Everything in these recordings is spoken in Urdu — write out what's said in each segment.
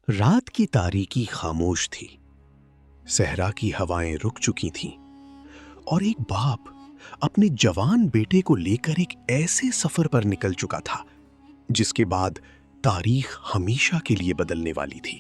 رات کی تاریکی خاموش تھی، صحرا کی ہوائیں رک چکی تھیں اور ایک باپ اپنے جوان بیٹے کو لے کر ایک ایسے سفر پر نکل چکا تھا جس کے بعد تاریخ ہمیشہ کے لیے بدلنے والی تھی۔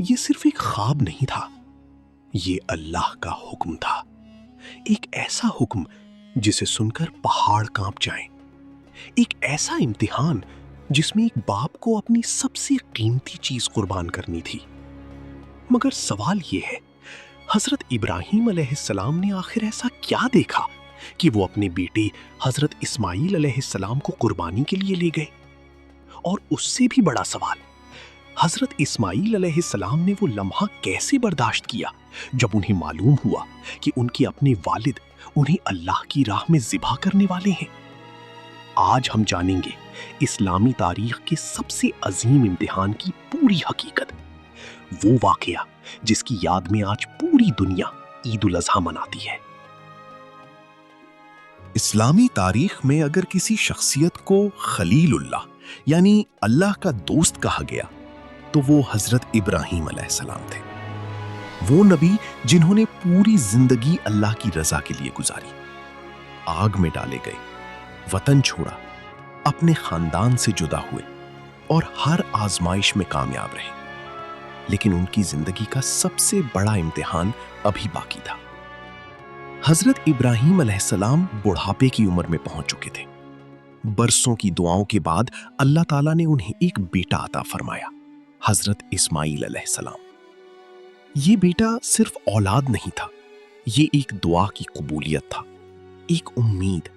یہ صرف ایک خواب نہیں تھا، یہ اللہ کا حکم تھا، ایک ایسا حکم جسے سن کر پہاڑ کانپ جائیں، ایک ایسا امتحان جس میں ایک باپ کو اپنی سب سے قیمتی چیز قربان کرنی تھی۔ مگر سوال یہ ہے، حضرت ابراہیم علیہ السلام نے آخر ایسا کیا دیکھا کہ وہ اپنے بیٹے حضرت اسماعیل علیہ السلام کو قربانی کے لیے لے گئے؟ اور اس سے بھی بڑا سوال، حضرت اسماعیل علیہ السلام نے وہ لمحہ کیسے برداشت کیا جب انہیں معلوم ہوا کہ ان کے اپنے والد انہیں اللہ کی راہ میں ذبح کرنے والے ہیں؟ آج ہم جانیں گے اسلامی تاریخ کے سب سے عظیم امتحان کی پوری حقیقت، وہ واقعہ جس کی یاد میں آج پوری دنیا عید الاضحیٰ مناتی ہے۔ اسلامی تاریخ میں اگر کسی شخصیت کو خلیل اللہ یعنی اللہ کا دوست کہا گیا تو وہ حضرت ابراہیم علیہ السلام تھے۔ وہ نبی جنہوں نے پوری زندگی اللہ کی رضا کے لیے گزاری، آگ میں ڈالے گئے، وطن چھوڑا، اپنے خاندان سے جدا ہوئے اور ہر آزمائش میں کامیاب رہے، لیکن ان کی زندگی کا سب سے بڑا امتحان ابھی باقی تھا۔ حضرت ابراہیم علیہ السلام بڑھاپے کی عمر میں پہنچ چکے تھے۔ برسوں کی دعاؤں کے بعد اللہ تعالیٰ نے انہیں ایک بیٹا عطا فرمایا، حضرت اسماعیل علیہ السلام۔ یہ بیٹا صرف اولاد نہیں تھا، یہ ایک دعا کی قبولیت تھا، ایک امید،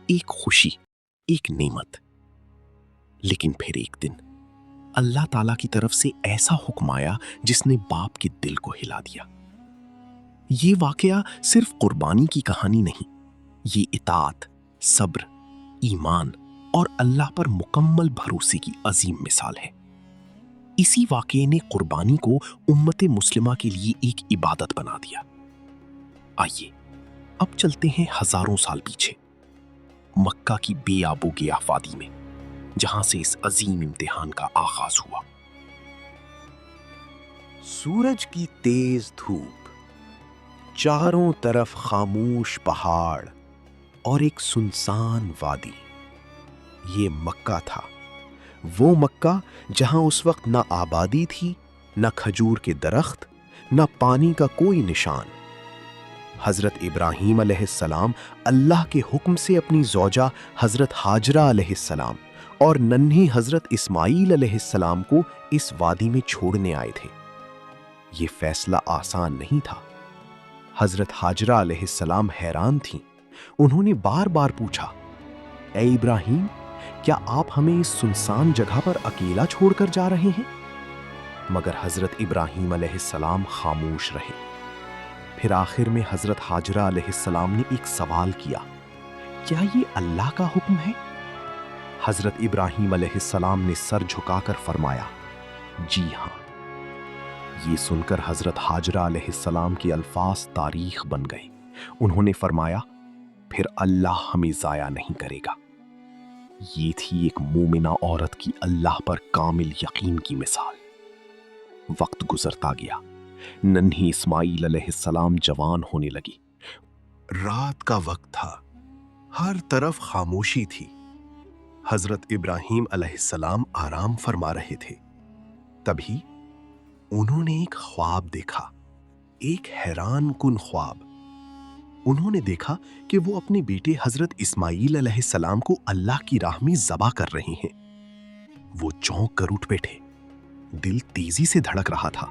ایک خوشی، ایک نعمت۔ لیکن پھر ایک دن اللہ تعالیٰ کی طرف سے ایسا حکم آیا جس نے باپ کے دل کو ہلا دیا۔ یہ واقعہ صرف قربانی کی کہانی نہیں، یہ اطاعت، صبر، ایمان اور اللہ پر مکمل بھروسے کی عظیم مثال ہے۔ اسی واقعے نے قربانی کو امت مسلمہ کے لیے ایک عبادت بنا دیا۔ آئیے اب چلتے ہیں ہزاروں سال پیچھے، مکہ کی بے آب و گیاہ وادی میں، جہاں سے اس عظیم امتحان کا آغاز ہوا۔ سورج کی تیز دھوپ، چاروں طرف خاموش پہاڑ اور ایک سنسان وادی، یہ مکہ تھا، وہ مکہ جہاں اس وقت نہ آبادی تھی، نہ کھجور کے درخت، نہ پانی کا کوئی نشان۔ حضرت ابراہیم علیہ السلام اللہ کے حکم سے اپنی زوجہ حضرت ہاجرہ علیہ السلام اور ننھے حضرت اسماعیل علیہ السلام کو اس وادی میں چھوڑنے آئے تھے۔ یہ فیصلہ آسان نہیں تھا۔ حضرت ہاجرہ علیہ السلام حیران تھیں، انہوں نے بار بار پوچھا، اے ابراہیم، کیا آپ ہمیں اس سنسان جگہ پر اکیلا چھوڑ کر جا رہے ہیں؟ مگر حضرت ابراہیم علیہ السلام خاموش رہے۔ پھر آخر میں حضرت ہاجرہ علیہ السلام نے ایک سوال کیا، کیا یہ اللہ کا حکم ہے؟ حضرت ابراہیم علیہ السلام نے سر جھکا کر فرمایا، جی ہاں۔ یہ سن کر حضرت ہاجرہ علیہ السلام کے الفاظ تاریخ بن گئے۔ انہوں نے فرمایا، پھر اللہ ہمیں ضائع نہیں کرے گا۔ یہ تھی ایک مومنہ عورت کی اللہ پر کامل یقین کی مثال۔ وقت گزرتا گیا، ننھی اسماعیل علیہ السلام جوان ہونے لگی۔ رات کا وقت تھا، ہر طرف خاموشی تھی۔ حضرت ابراہیم علیہ السلام آرام فرما رہے تھے، تبھی انہوں نے ایک خواب دیکھا، ایک حیران کن خواب۔ انہوں نے دیکھا کہ وہ اپنے بیٹے حضرت اسماعیل علیہ السلام کو اللہ کی راہ میں ذبح کر رہے ہیں۔ وہ چونک کر اٹھ بیٹھے، دل تیزی سے دھڑک رہا تھا۔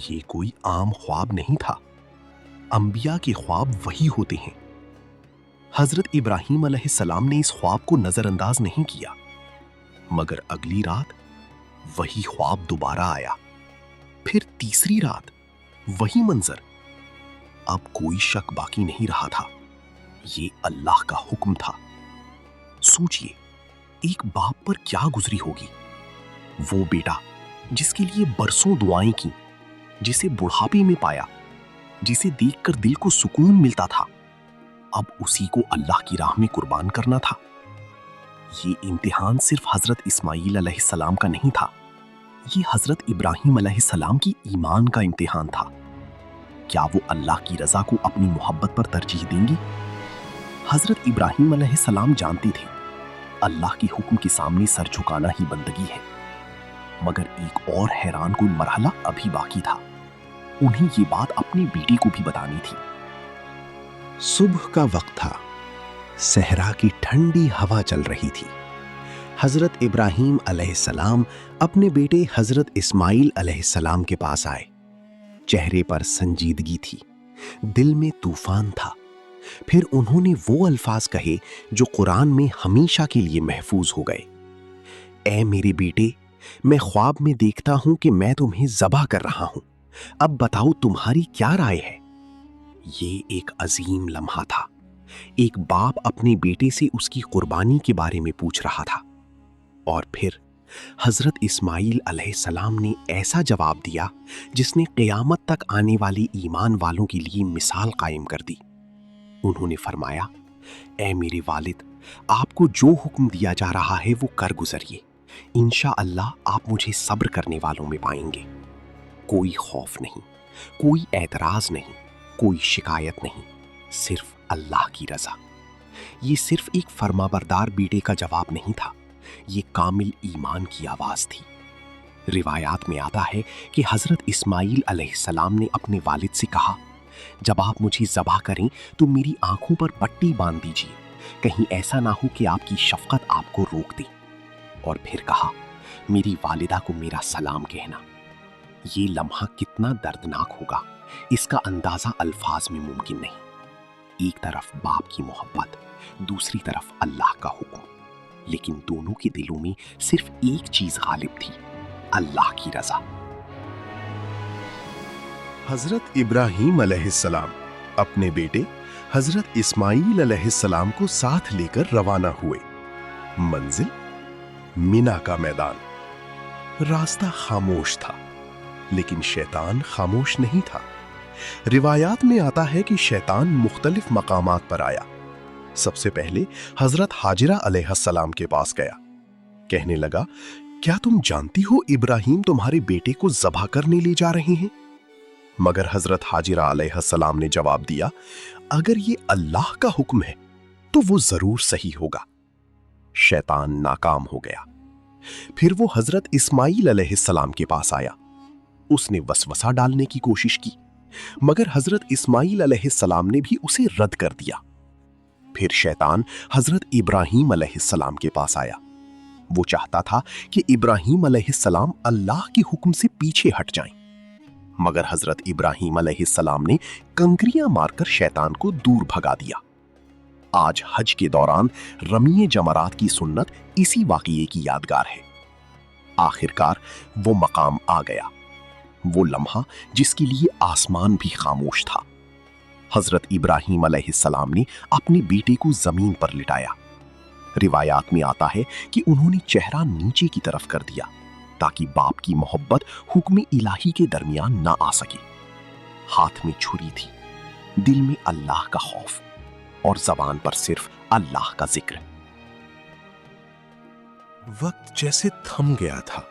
یہ کوئی عام خواب نہیں تھا، انبیاء کے خواب وہی ہوتے ہیں۔ حضرت ابراہیم علیہ السلام نے اس خواب کو نظر انداز نہیں کیا، مگر اگلی رات وہی خواب دوبارہ آیا، پھر تیسری رات وہی منظر۔ اب کوئی شک باقی نہیں رہا تھا، یہ اللہ کا حکم تھا۔ سوچئے ایک باپ پر کیا گزری ہوگی، وہ بیٹا جس کے لیے برسوں دعائیں کی، جسے بڑھاپے میں پایا، جسے دیکھ کر دل کو سکون ملتا تھا، اب اسی کو اللہ کی راہ میں قربان کرنا تھا۔ یہ امتحان صرف حضرت اسماعیل علیہ السلام کا نہیں تھا، یہ حضرت ابراہیم علیہ السلام کی ایمان کا امتحان تھا۔ کیا وہ اللہ کی رضا کو اپنی محبت پر ترجیح دیں گی؟ حضرت ابراہیم علیہ السلام جانتے تھے اللہ کے حکم کے سامنے سر جھکانا ہی بندگی ہے، مگر ایک اور حیران کن مرحلہ ابھی باقی تھا۔ انہیں یہ بات اپنے بیٹے کو بھی بتانی تھی۔ صبح کا وقت تھا، صحرا کی ٹھنڈی ہوا چل رہی تھی۔ حضرت ابراہیم علیہ السلام اپنے بیٹے حضرت اسماعیل علیہ السلام کے پاس آئے۔ چہرے پر سنجیدگی تھی، دل میں طوفان تھا۔ پھر انہوں نے وہ الفاظ کہے جو قرآن میں ہمیشہ کے لیے محفوظ ہو گئے۔ اے میرے بیٹے، میں خواب میں دیکھتا ہوں کہ میں تمہیں ذبح کر رہا ہوں، اب بتاؤ تمہاری کیا رائے ہے؟ یہ ایک عظیم لمحہ تھا۔ ایک باپ اپنے بیٹے سے اس کی قربانی کے بارے میں پوچھ رہا تھا، اور پھر حضرت اسماعیل علیہ السلام نے ایسا جواب دیا جس نے قیامت تک آنے والے ایمان والوں کے لیے مثال قائم کر دی۔ انہوں نے فرمایا، اے میرے والد، آپ کو جو حکم دیا جا رہا ہے وہ کر گزریے، انشاءاللہ آپ مجھے صبر کرنے والوں میں پائیں گے۔ کوئی خوف نہیں، کوئی اعتراض نہیں، کوئی شکایت نہیں، صرف اللہ کی رضا۔ یہ صرف ایک فرمانبردار بیٹے کا جواب نہیں تھا، یہ کامل ایمان کی آواز تھی۔ روایات میں آتا ہے کہ حضرت اسماعیل علیہ السلام نے اپنے والد سے کہا، جب آپ مجھے ذبح کریں تو میری آنکھوں پر پٹی باندھ دیجیے، کہیں ایسا نہ ہو کہ آپ کی شفقت آپ کو روک دے۔ اور پھر کہا، میری والدہ کو میرا سلام کہنا۔ یہ لمحہ کتنا دردناک ہوگا، اس کا اندازہ الفاظ میں ممکن نہیں۔ ایک طرف باپ کی محبت، دوسری طرف اللہ کا حکم، لیکن دونوں کے دلوں میں صرف ایک چیز غالب تھی، اللہ کی رضا۔ حضرت ابراہیم علیہ السلام اپنے بیٹے حضرت اسماعیل علیہ السلام کو ساتھ لے کر روانہ ہوئے۔ منزل مینا کا میدان۔ راستہ خاموش تھا، لیکن شیطان خاموش نہیں تھا۔ روایات میں آتا ہے کہ شیطان مختلف مقامات پر آیا۔ سب سے پہلے حضرت حاجرہ علیہ السلام کے پاس گیا، کہنے لگا، کیا تم جانتی ہو ابراہیم تمہارے بیٹے کو ذبح کرنے لے جا رہے ہیں؟ مگر حضرت حاجرہ علیہ السلام نے جواب دیا، اگر یہ اللہ کا حکم ہے تو وہ ضرور صحیح ہوگا۔ شیطان ناکام ہو گیا۔ پھر وہ حضرت اسماعیل علیہ السلام کے پاس آیا۔ اس نے وسوسہ ڈالنے کی کوشش کی، مگر حضرت اسماعیل علیہ السلام نے بھی اسے رد کر دیا۔ پھر شیطان حضرت ابراہیم علیہ السلام کے پاس آیا۔ وہ چاہتا تھا کہ ابراہیم علیہ السلام اللہ کے حکم سے پیچھے ہٹ جائیں، مگر حضرت ابراہیم علیہ السلام نے کنکریاں مار کر شیطان کو دور بھگا دیا۔ آج حج کے دوران رمی جمرات کی سنت اسی واقعے کی یادگار ہے۔ آخرکار وہ مقام آ گیا، وہ لمحہ جس کے لیے آسمان بھی خاموش تھا۔ حضرت ابراہیم علیہ السلام نے اپنے بیٹے کو زمین پر لٹایا۔ روایات میں آتا ہے کہ انہوں نے چہرہ نیچے کی طرف کر دیا تاکہ باپ کی محبت حکم الہی کے درمیان نہ آ سکے۔ ہاتھ میں چھری تھی، دل میں اللہ کا خوف، اور زبان پر صرف اللہ کا ذکر۔ وقت جیسے تھم گیا تھا،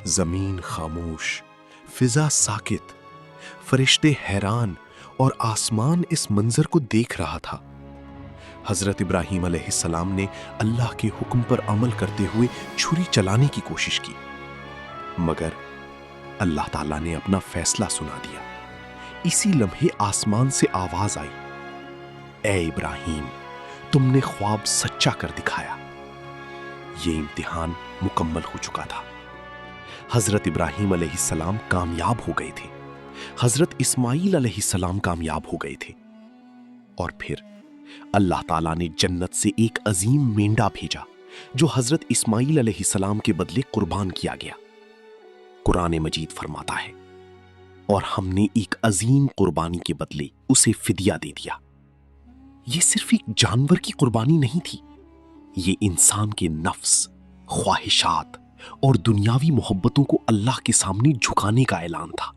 زمین خاموش، فضا ساکت، فرشتے حیران اور آسمان اس منظر کو دیکھ رہا تھا۔ حضرت ابراہیم علیہ السلام نے اللہ کے حکم پر عمل کرتے ہوئے چھری چلانے کی کوشش کی، مگر اللہ تعالیٰ نے اپنا فیصلہ سنا دیا۔ اسی لمحے آسمان سے آواز آئی، اے ابراہیم، تم نے خواب سچا کر دکھایا۔ یہ امتحان مکمل ہو چکا تھا۔ حضرت ابراہیم علیہ السلام کامیاب ہو گئے تھے، حضرت اسماعیل علیہ السلام کامیاب ہو گئے تھے، اور پھر اللہ تعالیٰ نے جنت سے ایک عظیم مینڈا بھیجا جو حضرت اسماعیل علیہ السلام کے بدلے قربان کیا گیا۔ قرآن مجید فرماتا ہے، اور ہم نے ایک عظیم قربانی کے بدلے اسے فدیہ دے دیا۔ یہ صرف ایک جانور کی قربانی نہیں تھی، یہ انسان کے نفس، خواہشات اور دنیاوی محبتوں کو اللہ کے سامنے جھکانے کا اعلان تھا۔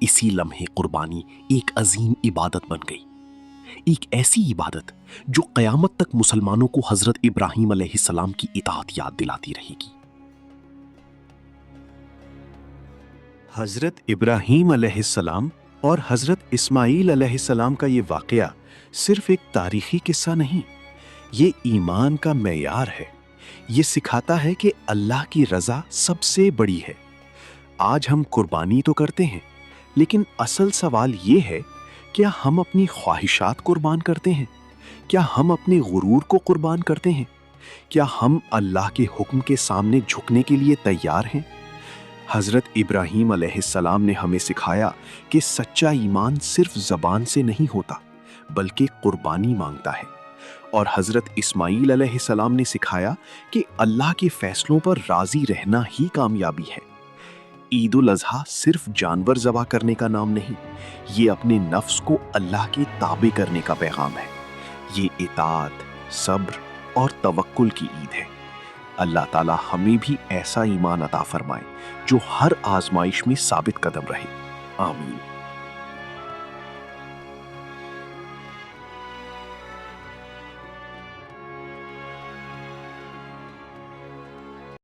اسی لمحے قربانی ایک عظیم عبادت بن گئی، ایک ایسی عبادت جو قیامت تک مسلمانوں کو حضرت ابراہیم علیہ السلام کی اطاعت یاد دلاتی رہے گی۔ حضرت ابراہیم علیہ السلام اور حضرت اسماعیل علیہ السلام کا یہ واقعہ صرف ایک تاریخی قصہ نہیں، یہ ایمان کا معیار ہے۔ یہ سکھاتا ہے کہ اللہ کی رضا سب سے بڑی ہے۔ آج ہم قربانی تو کرتے ہیں، لیکن اصل سوال یہ ہے، کیا ہم اپنی خواہشات قربان کرتے ہیں؟ کیا ہم اپنے غرور کو قربان کرتے ہیں؟ کیا ہم اللہ کے حکم کے سامنے جھکنے کے لیے تیار ہیں؟ حضرت ابراہیم علیہ السلام نے ہمیں سکھایا کہ سچا ایمان صرف زبان سے نہیں ہوتا، بلکہ قربانی مانگتا ہے۔ اور حضرت اسماعیل علیہ السلام نے سکھایا کہ اللہ کے فیصلوں پر راضی رہنا ہی کامیابی ہے۔ عید الاضحیٰ صرف جانور ذبح کرنے کا نام نہیں، یہ اپنے نفس کو اللہ کے تابع کرنے کا پیغام ہے۔ یہ اطاعت، صبر اور توکل کی عید ہے۔ اللہ تعالیٰ ہمیں بھی ایسا ایمان عطا فرمائے جو ہر آزمائش میں ثابت قدم رہے۔ آمین۔